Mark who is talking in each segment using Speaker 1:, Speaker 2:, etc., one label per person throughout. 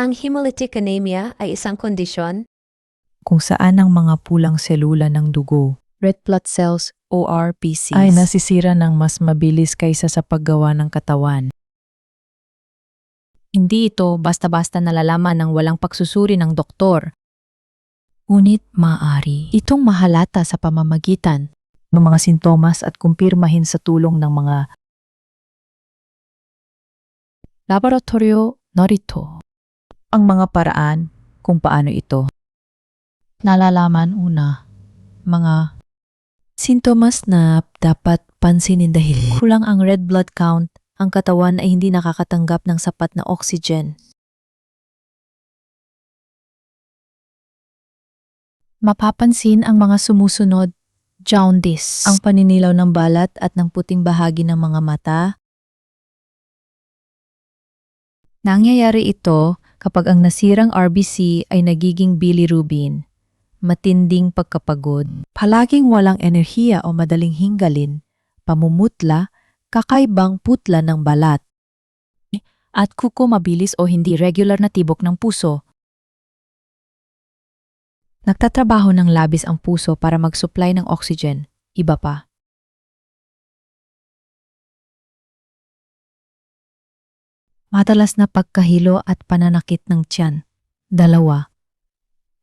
Speaker 1: Ang hemolytic anemia ay isang kondisyon
Speaker 2: kung saan ang mga pulang selula ng dugo
Speaker 3: red blood cells o RBCs
Speaker 2: ay nasisira ng mas mabilis kaysa sa paggawa ng katawan.
Speaker 3: Hindi ito basta-basta nalalaman ng walang pagsusuri ng doktor. Ngunit maaari itong mahalata sa pamamagitan
Speaker 2: ng mga sintomas at kumpirmahin sa tulong ng mga
Speaker 3: laboratorio narito.
Speaker 2: ang mga paraan kung paano ito
Speaker 3: Nalalaman una, mga
Speaker 2: sintomas na dapat pansinin dahil
Speaker 3: kulang ang red blood count, ang katawan ay hindi nakakatanggap ng sapat na oxygen. Mapapansin ang mga sumusunod, jaundice,
Speaker 2: ang paninilaw ng balat at ng puting bahagi ng mga mata. Nangyayari ito kapag ang nasirang RBC ay nagiging bilirubin, matinding pagkapagod, palaging walang enerhiya o madaling hinggalin, pamumutla, kakaibang putla ng balat,
Speaker 3: at kuko mabilis o hindi regular na tibok ng puso.
Speaker 2: Nagtatrabaho ng labis ang puso para mag-supply ng oxygen, iba pa. Madalas na pagkahilo at pananakit ng tiyan. 2.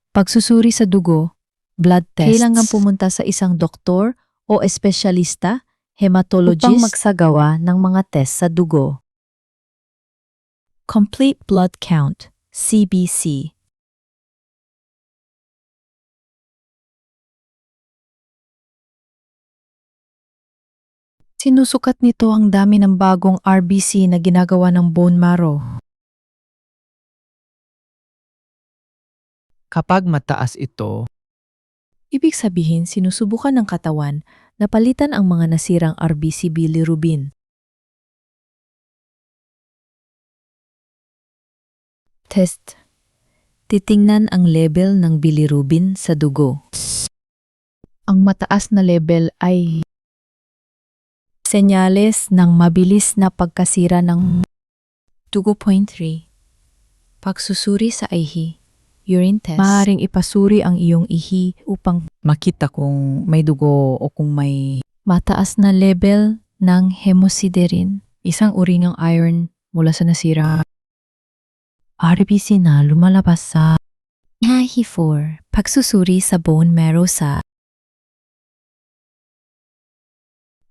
Speaker 2: Pagsusuri sa dugo, blood tests. Kailangan pumunta sa isang doktor o espesyalista, hematologist, upang magsagawa ng mga test sa dugo. Complete blood count, CBC. Sinusukat nito ang dami ng bagong RBC na ginagawa ng bone marrow.
Speaker 4: Kapag mataas ito,
Speaker 2: Ibig sabihin, sinusubukan ng katawan na palitan ang mga nasirang RBC bilirubin. Test. Titingnan ang level ng bilirubin sa dugo.
Speaker 3: Ang mataas na level ay
Speaker 2: Senyales ng mabilis na pagkasira ng dugo. 3. Pagsusuri sa ihi, urine test. Maaaring ipasuri ang iyong ihi upang
Speaker 4: makita kung may dugo o kung may
Speaker 2: mataas na level ng hemosiderin, isang uri ng iron mula sa nasira RBC na lumalabas sa ihi. 4. Pagsusuri sa bone marrow sa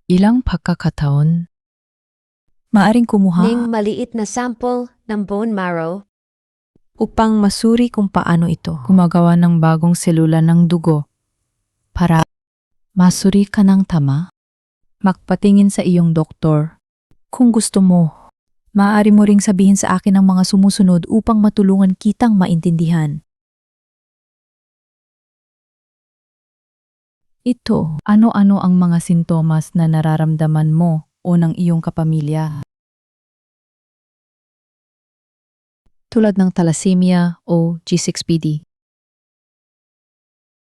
Speaker 2: ilang pagkakataon. Maaring kumuha
Speaker 1: ng maliit na sample ng bone marrow
Speaker 2: upang masuri kung paano ito gumagawa ng bagong selula ng dugo para masuri ka ng tama. Magpatingin sa iyong doktor. Kung gusto mo, maaari mo ring sabihin sa akin ang mga sumusunod upang matulungan kitang maintindihan. Ito, ano-ano ang mga sintomas na nararamdaman mo o ng iyong kapamilya? Tulad ng thalassemia o G6PD.